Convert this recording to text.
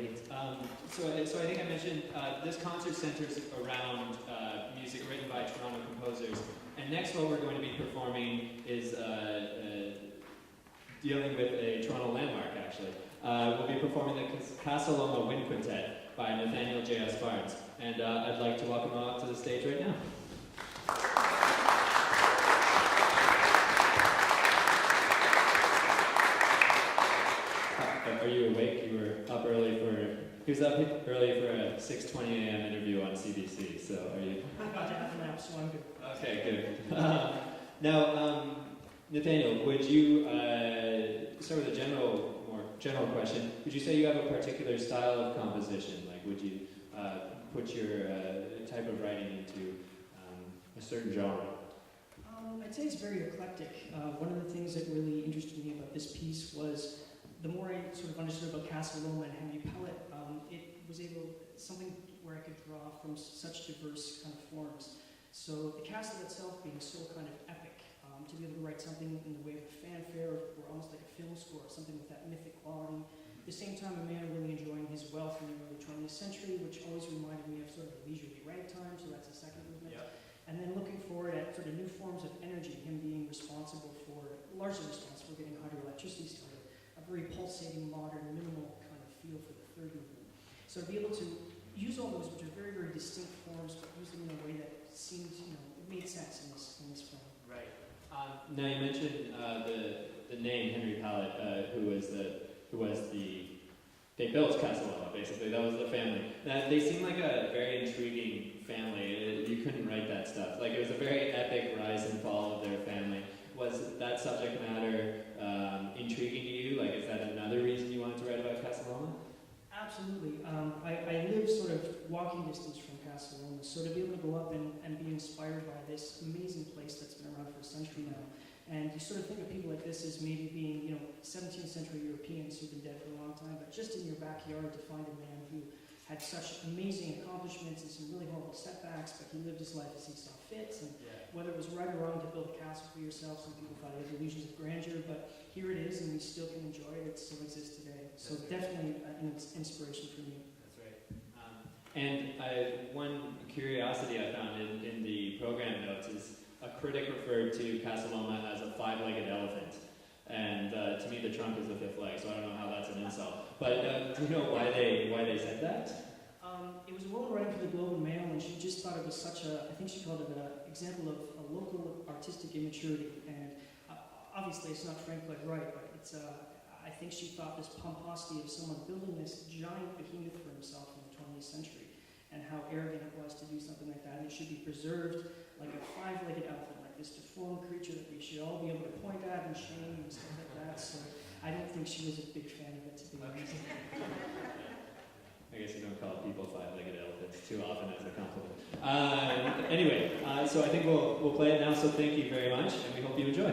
Great. So I think I mentioned this concert centers around music written by Toronto composers. And next what we're going to be performing is dealing with a Toronto landmark, actually. We'll be performing the Casa Loma Wind Quintet by Nathanel J. And I'd like to welcome him up to the stage right now. Are you awake? You were up early he was up early for a 6:20 a.m. interview on CBC, so are you? I'm about to have a nap, so I'm good. Okay, good. Now, Nathanel, would you start with a more general question? Would you say you have a particular style of composition? Like, would you put your type of writing into a certain genre? I'd say it's very eclectic. One of the things that really interested me about this piece was the more I sort of understood about Casa Loma and Henry Pellatt, it was something where I could draw from such diverse kind of forms. So the castle itself being so kind of epic, to be able to write something in the way of a fanfare or almost like a film score, something with that mythic quality. At the same time, a man really enjoying his wealth in the early 20th century, which always reminded me of sort of a leisurely ragtime, so that's the second movement. Yep. And then looking forward at sort of new forms of energy, him being largely responsible for getting hydroelectricity started. A very pulsating, modern, minimal kind of feel for the third movement. So to be able to use all those, which are very, very distinct forms, but use them in a way that seemed, it made sense in this film. Right. Now you mentioned the name Henry Pellatt, they built Casa Loma, basically. That was the family. Now, they seem like a very intriguing family. You couldn't write that stuff. Like, it was a very epic rise and fall of their family. Was that subject matter intriguing to you? Like, is that another reason you wanted to write about Casa Loma? Absolutely. I live sort of walking distance from Casa Loma, so to be able to go up and be inspired by this amazing place that's been around for a century now. And you sort of think of people like this as maybe being, 17th century Europeans who've been dead for a long time, but just in your backyard to find a man who had such amazing accomplishments and some really horrible setbacks, but he lived his life as he saw fit. And whether it was right or wrong to build a castle for yourself, some people thought it had illusions of grandeur, but here it is, and we still can enjoy it. It still exists today. So definitely an inspiration for me. That's right. And one curiosity I found in the program notes is a critic referred to Casa Loma as a five-legged elephant. And to me, the trunk is the fifth leg, so I don't know how that's an insult. But do you know why they said that? It was a woman writing for the Globe and Mail, and she just thought it was I think she called it an example of a local artistic immaturity. And obviously, it's not Frank Lloyd Wright, but it's I think she thought this pomposity of someone building this giant behemoth for himself in the 20th century, and how arrogant it was to do something like that, and it should be preserved like a five-legged elephant, like this deformed creature that we should all be able to point at and shame and stuff like that. So I don't think she was a big fan of it, to be honest. I guess you don't call people five-legged elephants too often as a compliment. Anyway, so I think we'll play it now, so thank you very much, and we hope you enjoy.